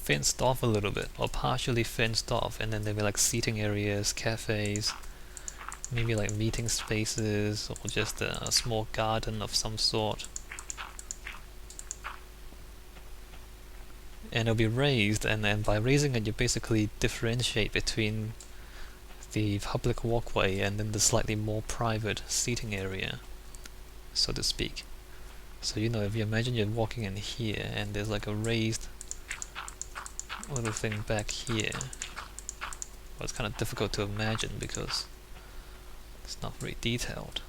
fenced off a little bit, or partially fenced off, and then there'll be like seating areas, cafes, maybe like meeting spaces, or just a small garden of some sort. And it'll be raised, and then by raising it you basically differentiate between the public walkway and then the slightly more private seating area, so to speak. So if you imagine you're walking in here and there's like a raised little thing back here, well, it's kind of difficult to imagine because it's not very detailed.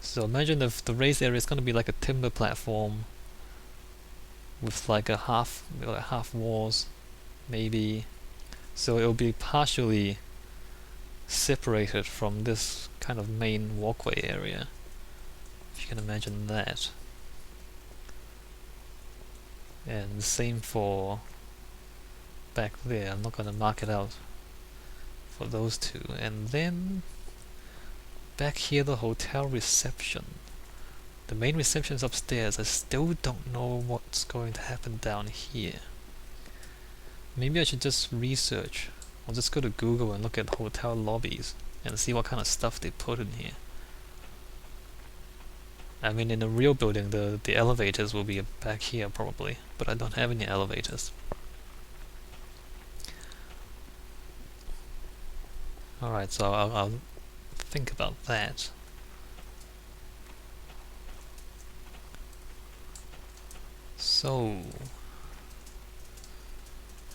So imagine if the raised area is going to be like a timber platform with like a half walls, maybe. So it'll be partially separated from this kind of main walkway area, if you can imagine that. And the same for back there. I'm not going to mark it out for those two. And then back here, the hotel reception. The main reception is upstairs. I still don't know what's going to happen down here. Maybe I should just research. I'll just go to Google and look at hotel lobbies and see what kind of stuff they put in here. I mean, in a real building, the elevators will be back here probably, but I don't have any elevators. Alright, so I'll think about that. So,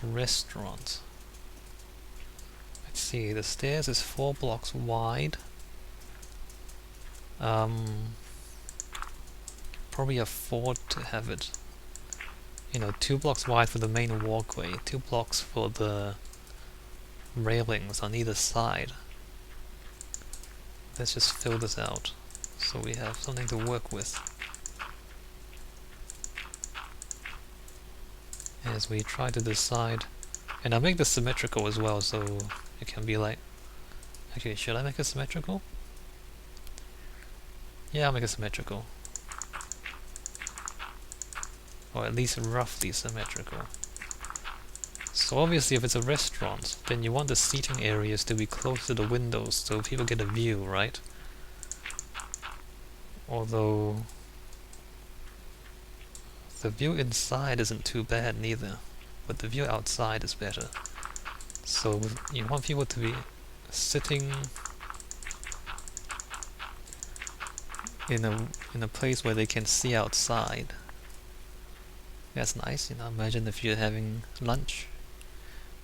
restaurant. Let's see, the stairs is 4 blocks wide. Probably afford to have it, 2 blocks wide for the main walkway, 2 blocks for the railings on either side. Let's just fill this out so we have something to work with as we try to decide. And I'll make this symmetrical as well, so it can be like... Actually, should I make it symmetrical? Yeah, I'll make it symmetrical. Or at least roughly symmetrical. So obviously if it's a restaurant, then you want the seating areas to be close to the windows so people get a view, right? Although the view inside isn't too bad neither, but the view outside is better. So you want people to be sitting in a place where they can see outside. That's nice, imagine if you're having lunch,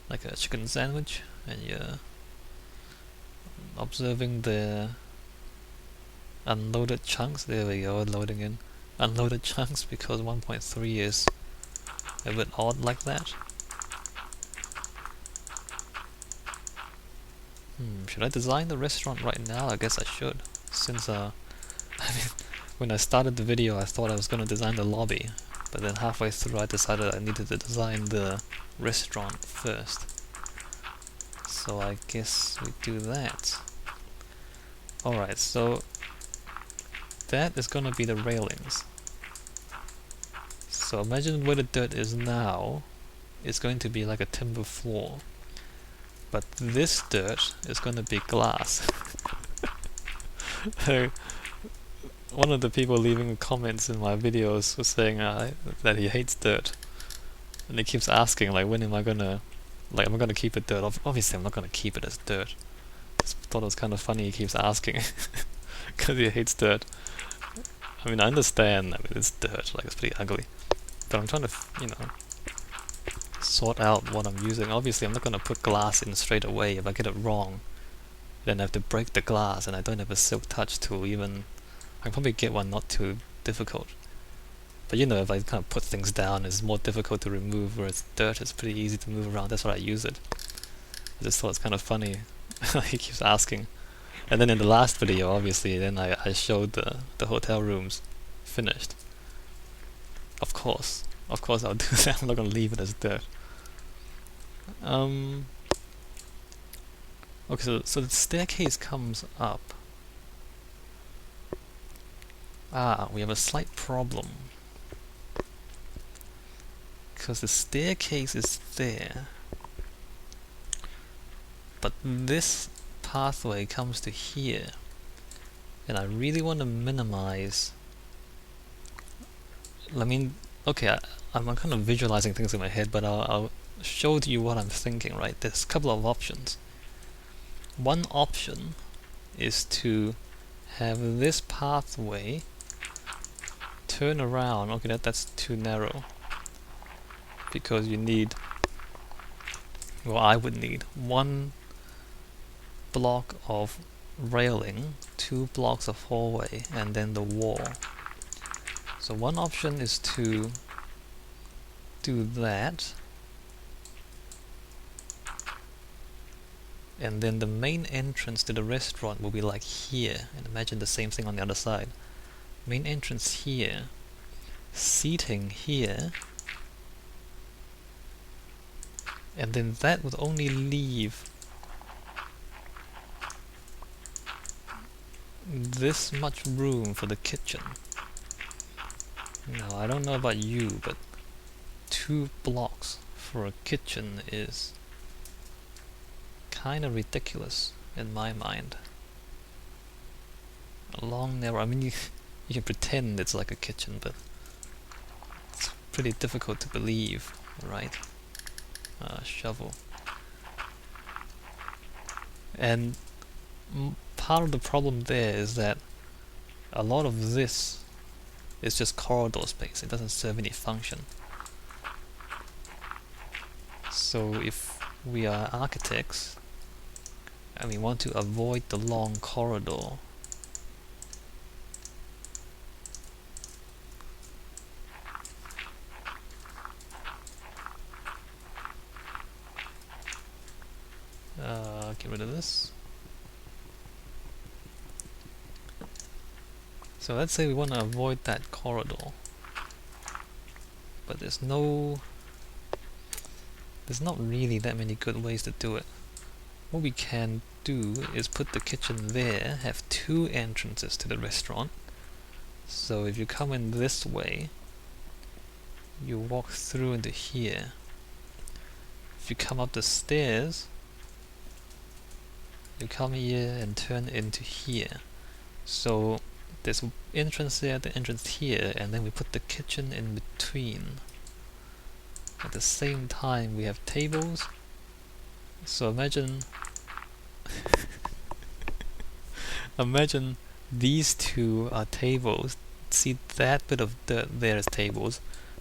like a chicken sandwich, and you're observing the unloaded chunks. There we go, loading in unloaded chunks, because 1.3 is a bit odd like that. Should I design the restaurant right now? I guess I should, since I mean, when I started the video I thought I was going to design the lobby, but then halfway through I decided I needed to design the restaurant first. So I guess we do that. Alright, so that is gonna be the railings. So imagine where the dirt is now, it's going to be like a timber floor. But this dirt is gonna be glass. One of the people leaving comments in my videos was saying that he hates dirt. And he keeps asking, like, when am I gonna... Like, am I gonna keep it dirt? Obviously I'm not gonna keep it as dirt. Just thought it was kind of funny he keeps asking. Because he hates dirt. I mean, I understand, it's dirt, like, it's pretty ugly. But I'm trying to, sort out what I'm using. Obviously I'm not gonna put glass in straight away. If I get it wrong, then I have to break the glass, and I don't have a silk touch tool even. I can probably get one not too difficult. But if I kind of put things down, it's more difficult to remove, whereas dirt is pretty easy to move around. That's why I use it. I just thought it's kind of funny. He keeps asking. And then in the last video, obviously, then I showed the hotel rooms finished. Of course I'll do that. I'm not going to leave it as dirt. Okay, so the staircase comes up. We have a slight problem. because the staircase is there, but this pathway comes to here, and I really want to minimize. I mean, okay, I'm kind of visualizing things in my head, but I'll show you what I'm thinking, right? There's a couple of options. One option is to have this pathway turn around. Okay, that's too narrow, because you need, well, I would need 1 block of railing, 2 blocks of hallway, and then the wall. So one option is to do that, and then the main entrance to the restaurant will be like here, and imagine the same thing on the other side. Main entrance here, seating here, and then that would only leave this much room for the kitchen. Now, I don't know about you, but 2 blocks for a kitchen is kind of ridiculous in my mind. A long, narrow, I mean, you can pretend it's like a kitchen, but it's pretty difficult to believe, right? Shovel. And part of the problem there is that a lot of this is just corridor space. It doesn't serve any function. So if we are architects and we want to avoid the long corridor, get rid of this. So let's say we want to avoid that corridor, but there's not really that many good ways to do it. What we can do is put the kitchen there, have 2 entrances to the restaurant. So if you come in this way, you walk through into here. If you come up the stairs, you come here and turn into here. So there's entrance there, the entrance here, and then we put the kitchen in between. At the same time, we have tables. So imagine imagine these 2 are tables. See, that bit of dirt there is tables,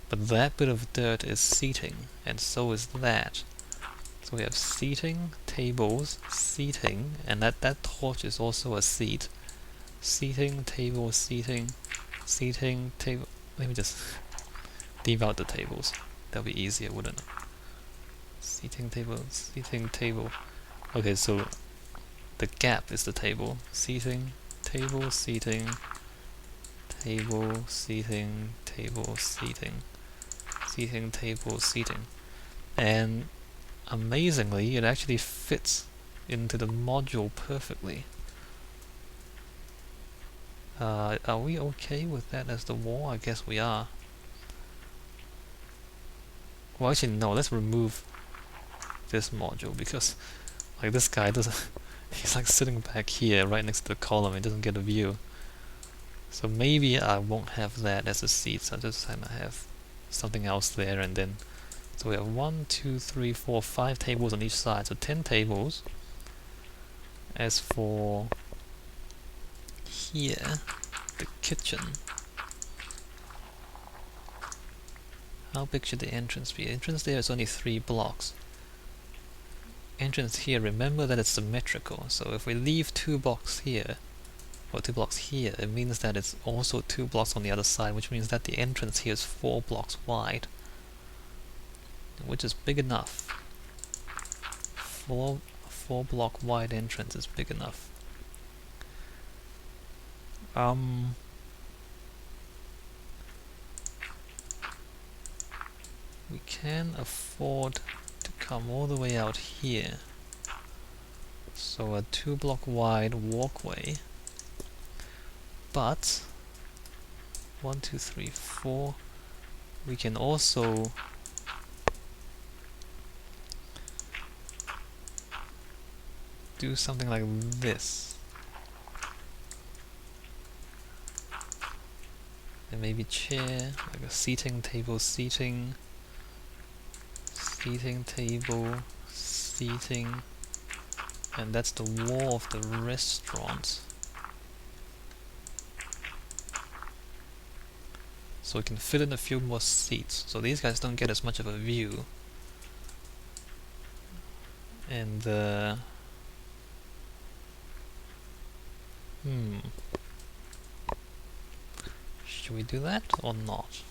but that bit of dirt is seating, and so is that. So we have seating, tables, seating, and that torch is also a seat. Seating, table, seating, seating, table. Let me just leave out the tables. That'll be easier, wouldn't it? Seating, table, seating, table. Okay, so the gap is the table. Seating, table, seating, table, seating, table, seating, seating, table, seating. And amazingly, it actually fits into the module perfectly. Are we okay with that as the wall? I guess we are. Well, actually, no, let's remove this module, because like this guy doesn't he's like sitting back here right next to the column and doesn't get a view. So maybe I won't have that as a seat, so I just have something else there, and then so we have 1, 2, 3, 4, 5 tables on each side, so 10 tables. As for here, the kitchen, how big should the entrance be? Entrance there is only 3 blocks. Entrance here, remember that it's symmetrical, so if we leave 2 blocks here, or 2 blocks here, it means that it's also 2 blocks on the other side, which means that the entrance here is 4 blocks wide, which is big enough. 4 block wide entrance is big enough. We can afford to come all the way out here. So a 2 block wide walkway. But 1, 2, 3, 4. We can also do something like this. And maybe chair, like a seating table, seating table, seating, and that's the wall of the restaurant. So we can fit in a few more seats, so these guys don't get as much of a view. And should we do that or not?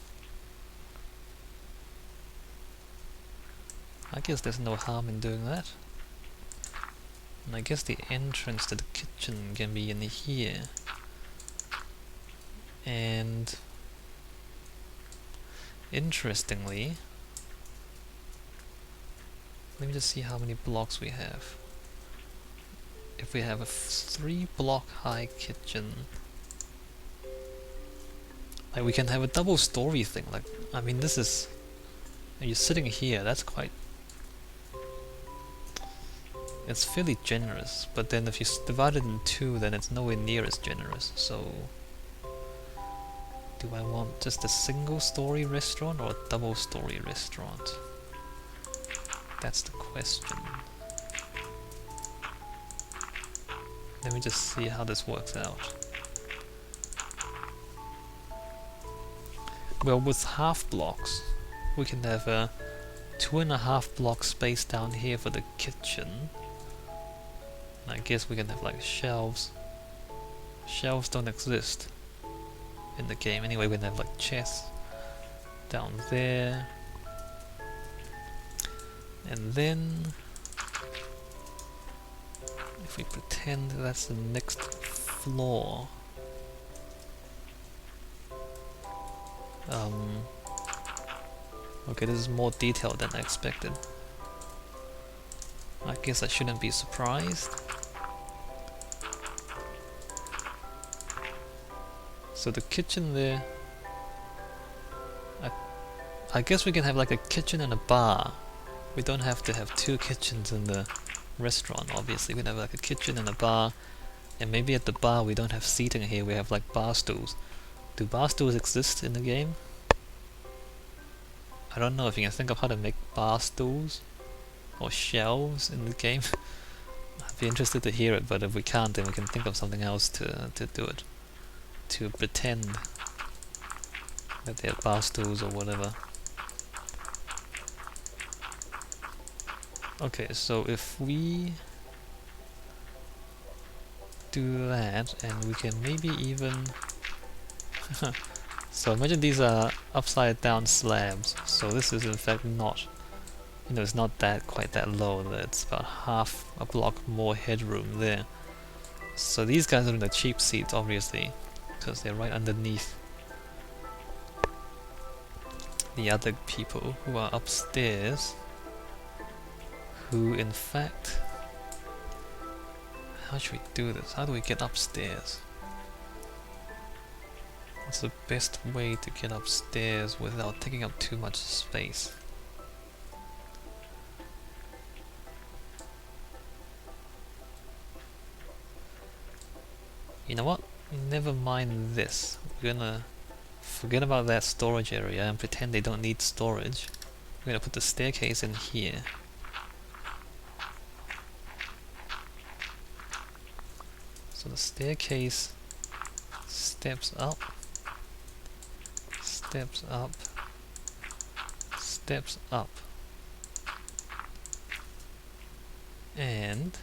I guess there's no harm in doing that. And I guess the entrance to the kitchen can be in here. And interestingly, let me just see how many blocks we have. If we have a 3-block high kitchen, like we can have a double story thing. Like, I mean, this is, you're sitting here, that's quite, it's fairly generous, but then if you divide it in 2, then it's nowhere near as generous. So do I want just a single-story restaurant or a double-story restaurant? That's the question. Let me just see how this works out. Well, with half blocks, we can have a 2.5 block space down here for the kitchen. And I guess we can have like shelves. Shelves don't exist in the game. Anyway, we can have like chests down there. And then, if we pretend that's the next floor, okay, this is more detailed than I expected. I guess I shouldn't be surprised. So the kitchen there, I guess we can have like a kitchen and a bar. We don't have to have 2 kitchens in the restaurant, obviously. We can have like a kitchen and a bar, and maybe at the bar we don't have seating here, we have like bar stools. Do bar stools exist in the game? I don't know if you can think of how to make bar stools or shelves in the game. I'd be interested to hear it, but if we can't, then we can think of something else to do it. To pretend that they're bar stools or whatever. Okay, so if we do that, and we can maybe even so imagine these are upside down slabs, so this is in fact not, you know, it's not that quite that low, it's about half a block more headroom there. So these guys are in the cheap seats, obviously, because they're right underneath the other people who are upstairs, who in fact, how should we do this? How do we get upstairs? What's the best way to get upstairs without taking up too much space? You know what? Never mind this. We're gonna forget about that storage area and pretend they don't need storage. We're gonna put the staircase in here. So the staircase steps up, steps up, steps up, and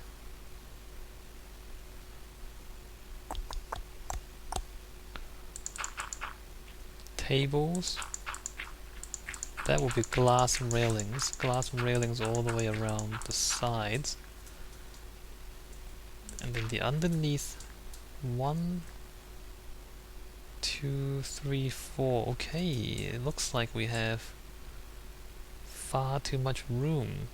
tables, that will be glass railings all the way around the sides. And then the underneath, 1, 2, 3, 4. Okay, it looks like we have far too much room.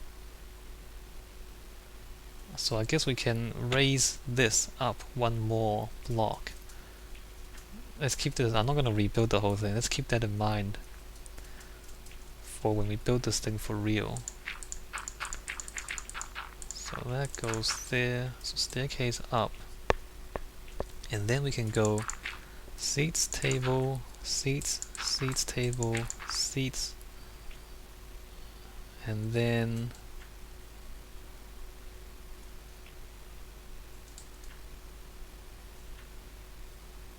So I guess we can raise this up 1 more block. Let's keep this, I'm not going to rebuild the whole thing, let's keep that in mind for when we build this thing for real. So that goes there, so staircase up. And then we can go seats, table, seats, seats, table, seats, and then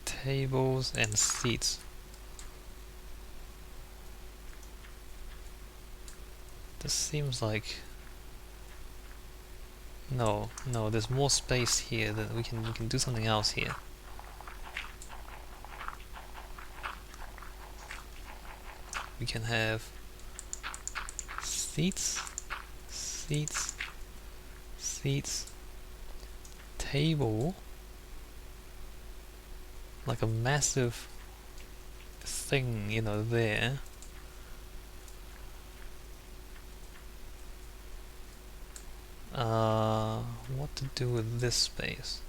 tables and seats. This seems like no, there's more space here that we can do something else here. We can have seats, seats, seats, table, like a massive thing, you know, there. What to do with this space?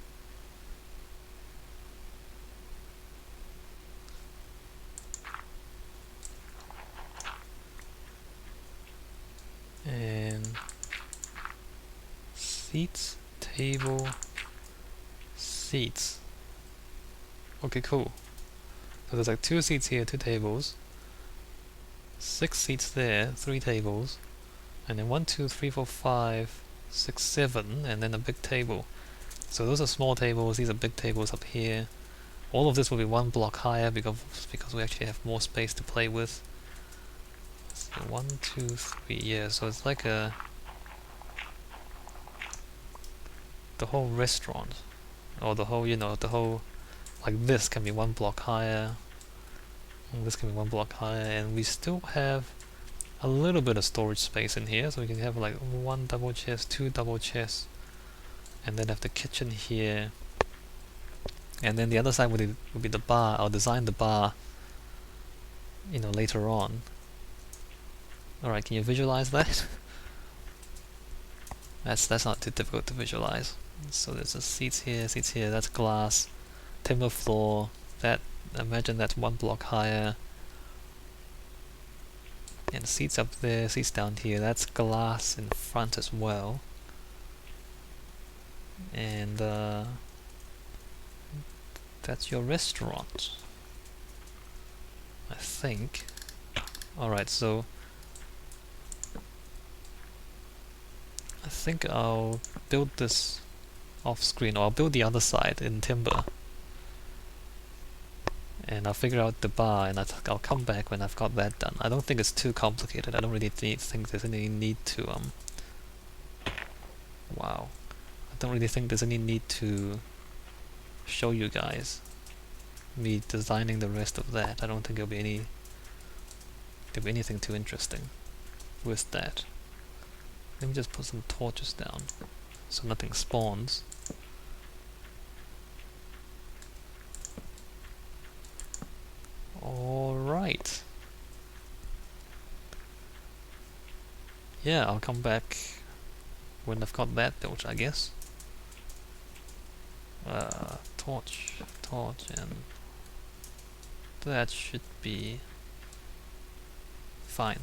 And seats, table, seats. Okay, cool. So there's like 2 seats here, 2 tables, 6 seats there, 3 tables, and then 1, 2, 3, 4, 5, 6, 7, and then a big table. So those are small tables, these are big tables up here. All of this will be 1 block higher because we actually have more space to play with. So 1, 2, 3, yeah, so it's like the whole restaurant, or the whole, like this can be 1 block higher, and this can be 1 block higher, and we still have a little bit of storage space in here, so we can have like 1 double chest, 2 double chests, and then have the kitchen here, and then the other side would be the bar. I'll design the bar, later on. Alright, can you visualize that? That's not too difficult to visualize. So there's the seats here, that's glass, timber floor, imagine that's 1 block higher, and seats up there, seats down here, that's glass in front as well. And that's your restaurant, I think. Alright, so I think I'll build this off screen, or I'll build the other side in timber, and I'll figure out the bar, and I'll come back when I've got that done. I don't think it's too complicated. I don't really think there's any need to wow, I don't really think there's any need to show you guys me designing the rest of that. I don't think there'll be anything too interesting with that. Let me just put some torches down so nothing spawns. Alright. Yeah, I'll come back when I've got that built, I guess. Torch, and that should be fine.